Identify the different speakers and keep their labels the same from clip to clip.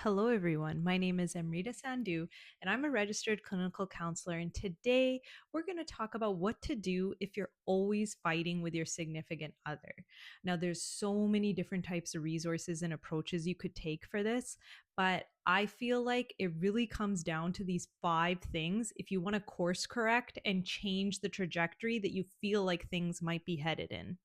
Speaker 1: Hello, everyone. My name is Amrita Sandhu, and I'm a registered clinical counselor. And today we're going to talk about what to do if you're always fighting with your significant other. Now, there's so many different types of resources and approaches you could take for this, but I feel like it really comes down to these five things if you want to course correct and change the trajectory that you feel like things might be headed in.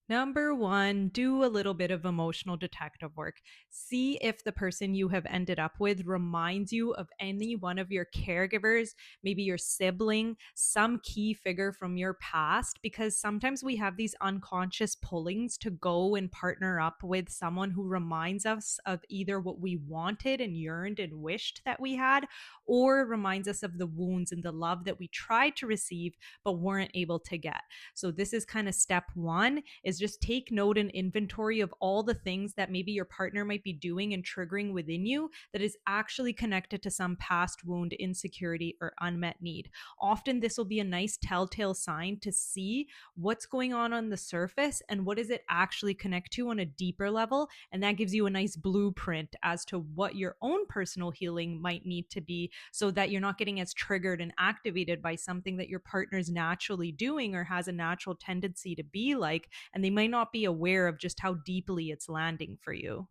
Speaker 1: Number one, do a little bit of emotional detective work. See if the person you have ended up with reminds you of any one of your caregivers, maybe your sibling, some key figure from your past, because sometimes we have these unconscious pullings to go and partner up with someone who reminds us of either what we wanted and yearned and wished that we had, or reminds us of the wounds and the love that we tried to receive but weren't able to get. So this is kind of step one, is just take note and inventory of all the things that maybe your partner might be doing and triggering within you that is actually connected to some past wound, insecurity, or unmet need. Often this will be a nice telltale sign to see what's going on the surface and what does it actually connect to on a deeper level. And that gives you a nice blueprint as to what your own personal healing might need to be so that you're not getting as triggered and activated by something that your partner's naturally doing or has a natural tendency to be like, and they might not be aware of just how deeply it's landing for you.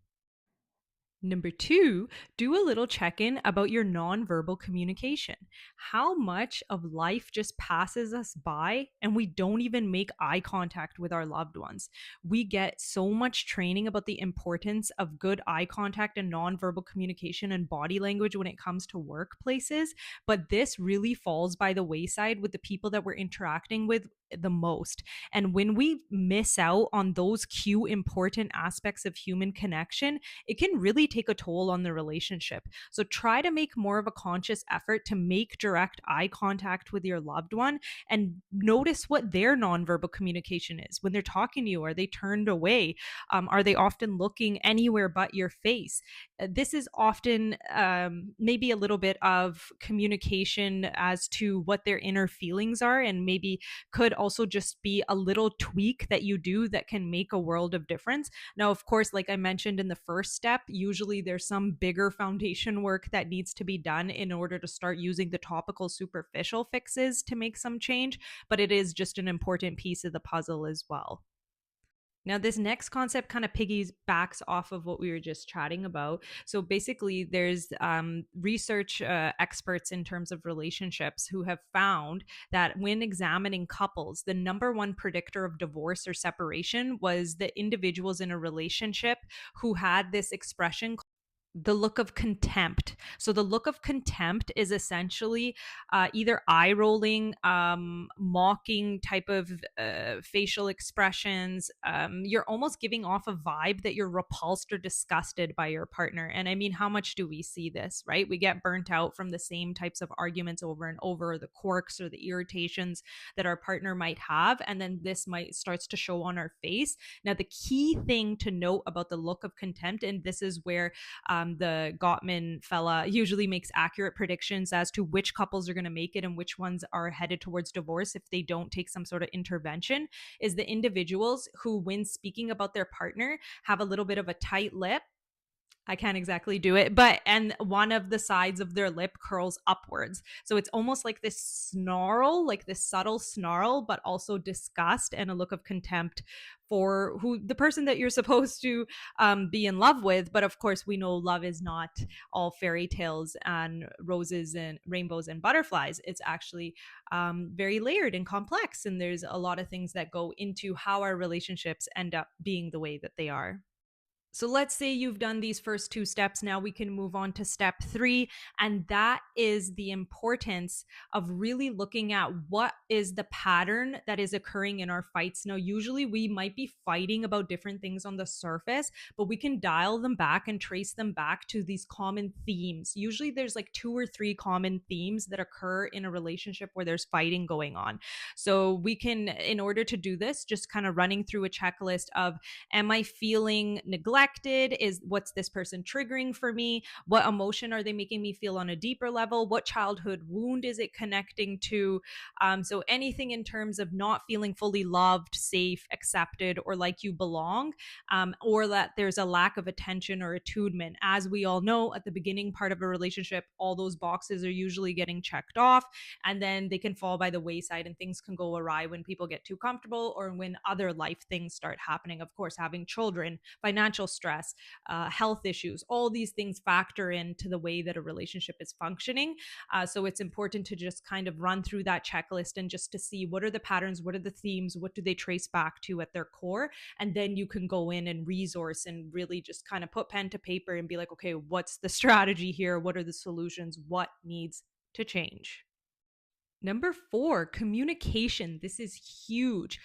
Speaker 1: Number two, do a little check in about your nonverbal communication. How much of life just passes us by and we don't even make eye contact with our loved ones? We get so much training about the importance of good eye contact and nonverbal communication and body language when it comes to workplaces, but this really falls by the wayside with the people that we're interacting with the most. And when we miss out on those key important aspects of human connection, it can really take a toll on the relationship. So try to make more of a conscious effort to make direct eye contact with your loved one and notice what their nonverbal communication is. When they're talking to you, are they turned away? Are they often looking anywhere but your face? This is often maybe a little bit of communication as to what their inner feelings are, and maybe could also just be a little tweak that you do that can make a world of difference. Now, of course, like I mentioned in the first step, usually there's some bigger foundation work that needs to be done in order to start using the topical superficial fixes to make some change, but it is just an important piece of the puzzle as well. Now, this next concept kind of piggybacks off of what we were just chatting about. So basically, there's research experts in terms of relationships who have found that when examining couples, the number one predictor of divorce or separation was the individuals in a relationship who had this expression, the look of contempt. So the look of contempt is essentially either eye rolling, mocking type of facial expressions. You're almost giving off a vibe that you're repulsed or disgusted by your partner. And I mean, how much do we see this, right? We get burnt out from the same types of arguments over and over, the quirks or the irritations that our partner might have. And then this might starts to show on our face. Now, the key thing to note about the look of contempt, and this is where the Gottman fella usually makes accurate predictions as to which couples are going to make it and which ones are headed towards divorce if they don't take some sort of intervention, is the individuals who, when speaking about their partner, have a little bit of a tight lip. I can't exactly do it, but and one of the sides of their lip curls upwards. So it's almost like this snarl, like this subtle snarl, but also disgust and a look of contempt for who the person that you're supposed to be in love with. But of course, we know love is not all fairy tales and roses and rainbows and butterflies. It's actually very layered and complex. And there's a lot of things that go into how our relationships end up being the way that they are. So let's say you've done these first two steps. Now we can move on to step three. And that is the importance of really looking at what is the pattern that is occurring in our fights. Now, usually we might be fighting about different things on the surface, but we can dial them back and trace them back to these common themes. Usually there's like two or three common themes that occur in a relationship where there's fighting going on. So we can, in order to do this, just kind of running through a checklist of, am I feeling neglected? reflected? Is what's this person triggering for me? What emotion are they making me feel on a deeper level? What childhood wound is it connecting to? So anything in terms of not feeling fully loved, safe, accepted, or like you belong, or that there's a lack of attention or attunement. As we all know, at the beginning part of a relationship, all those boxes are usually getting checked off, and then they can fall by the wayside and things can go awry when people get too comfortable or when other life things start happening. Of course, having children, financial stress, health issues, all these things factor into the way that a relationship is functioning. So it's important to just kind of run through that checklist and just to see what are the patterns, what are the themes, what do they trace back to at their core. And then you can go in and resource and really just kind of put pen to paper and be like, okay, what's the strategy here? What are the solutions? What needs to change? Number four, communication. This is huge.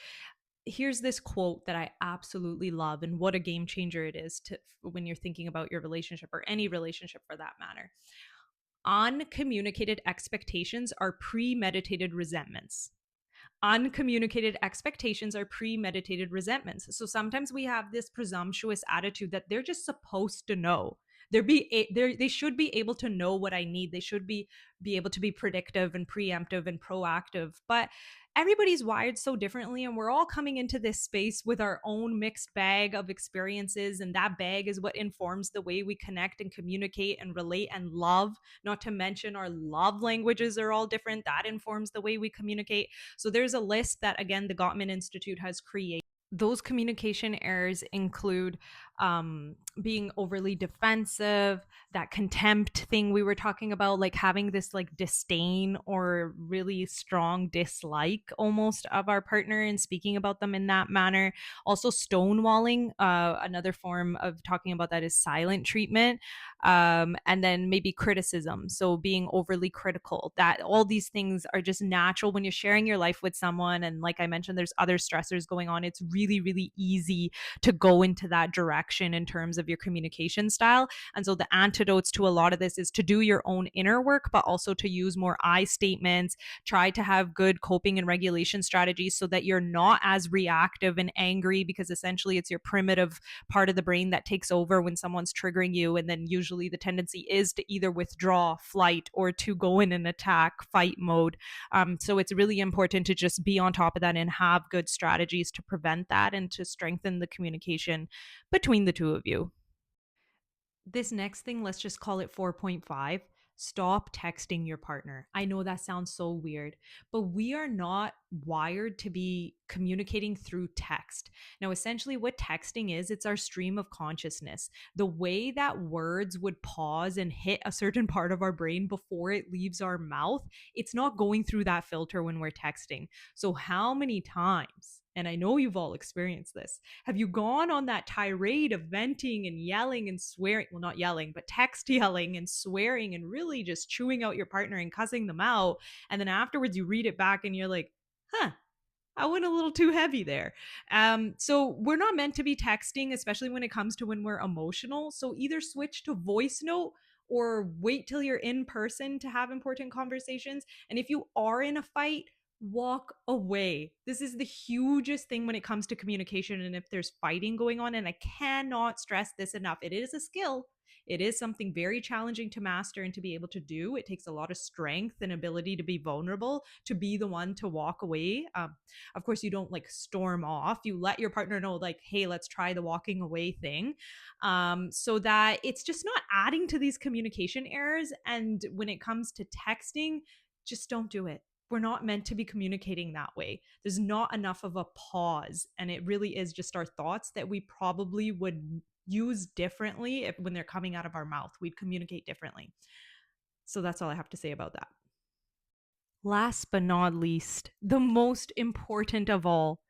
Speaker 1: Here's this quote that I absolutely love, and what a game changer it is to when you're thinking about your relationship or any relationship for that matter. Uncommunicated expectations are premeditated resentments. Uncommunicated expectations are premeditated resentments. So sometimes we have this presumptuous attitude that they're just supposed to know. They should be able to know what I need. They should be able to be predictive and preemptive and proactive. But everybody's wired so differently, and we're all coming into this space with our own mixed bag of experiences, and that bag is what informs the way we connect and communicate and relate and love. Not to mention our love languages are all different. That informs the way we communicate. So there's a list that, again, the Gottman Institute has created. Those communication errors include being overly defensive, that contempt thing we were talking about, like having this like disdain or really strong dislike almost of our partner and speaking about them in that manner. Also, stonewalling, another form of talking about that is silent treatment. And then maybe criticism. So being overly critical, that all these things are just natural when you're sharing your life with someone. And like I mentioned, there's other stressors going on. It's really, really easy to go into that direction in terms of your communication style. And so the antidotes to a lot of this is to do your own inner work, but also to use more I statements, try to have good coping and regulation strategies so that you're not as reactive and angry, because essentially it's your primitive part of the brain that takes over when someone's triggering you. And then usually the tendency is to either withdraw, flight, or to go in an attack, fight mode. So it's really important to just be on top of that and have good strategies to prevent that and to strengthen the communication between the two of you. This next thing, let's just call it 4.5. Stop texting your partner. I know that sounds so weird, but we are not wired to be communicating through text. Now, essentially, what texting is, it's our stream of consciousness. The way that words would pause and hit a certain part of our brain before it leaves our mouth, it's not going through that filter when we're texting. So, how many times, and I know you've all experienced this, have you gone on that tirade of venting and yelling and swearing? Well, not yelling, but text yelling and swearing and really just chewing out your partner and cussing them out. And then afterwards, you read it back and you're like, huh, I went a little too heavy there. So we're not meant to be texting, especially when it comes to when we're emotional. So either switch to voice note or wait till you're in person to have important conversations. And if you are in a fight, walk away. This is the hugest thing when it comes to communication. And if there's fighting going on, and I cannot stress this enough, it is a skill. It is something very challenging to master and to be able to do. It takes a lot of strength and ability to be vulnerable, to be the one to walk away. Of course, you don't like storm off. You let your partner know, like, hey, let's try the walking away thing, so that it's just not adding to these communication errors. And when it comes to texting, just don't do it. We're not meant to be communicating that way. There's not enough of a pause. And it really is just our thoughts that we probably would use differently if, when they're coming out of our mouth. We'd communicate differently. So that's all I have to say about that. Last but not least, the most important of all,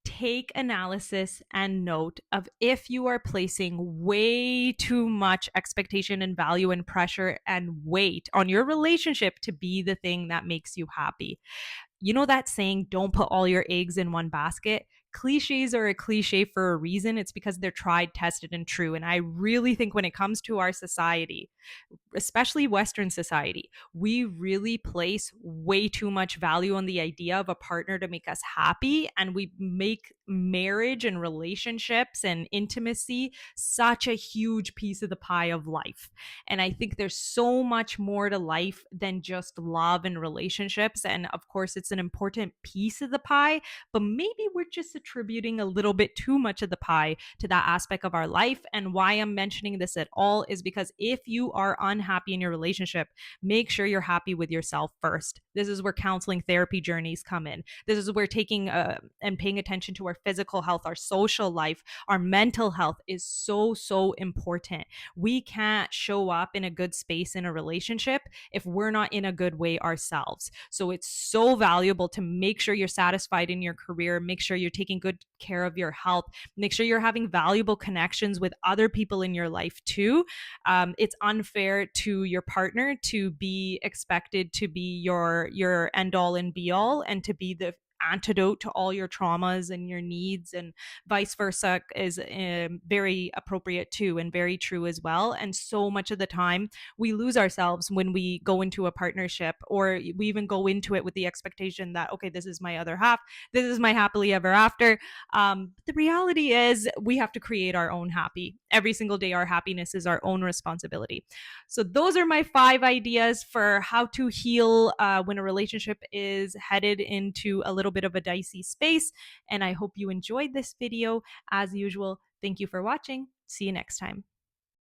Speaker 1: take analysis and note of if you are placing way too much expectation and value and pressure and weight on your relationship to be the thing that makes you happy. You know that saying, don't put all your eggs in one basket? Cliches are a cliche for a reason. It's because they're tried, tested, and true. And I really think when it comes to our society, especially Western society, we really place way too much value on the idea of a partner to make us happy. And we make marriage and relationships and intimacy such a huge piece of the pie of life. And I think there's so much more to life than just love and relationships. And of course, it's an important piece of the pie, but maybe we're just attributing a little bit too much of the pie to that aspect of our life. And why I'm mentioning this at all is because if you are unhappy in your relationship, make sure you're happy with yourself first. This is where counseling therapy journeys come in. This is where taking and paying attention to our physical health, our social life, our mental health is so, so important. We can't show up in a good space in a relationship if we're not in a good way ourselves. So it's so valuable to make sure you're satisfied in your career, make sure you're taking good care of your health, make sure you're having valuable connections with other people in your life too. It's unfair to your partner to be expected to be your end all and be all, and to be the antidote to all your traumas and your needs, and vice versa is very appropriate too, and very true as well. And so much of the time we lose ourselves when we go into a partnership, or we even go into it with the expectation that, okay, this is my other half, this is my happily ever after. But the reality is we have to create our own happy every single day. Our happiness is our own responsibility. So those are my 5 ideas for how to heal when a relationship is headed into a little bit of a dicey space. And I hope you enjoyed this video. As usual, thank you for watching. See you next time.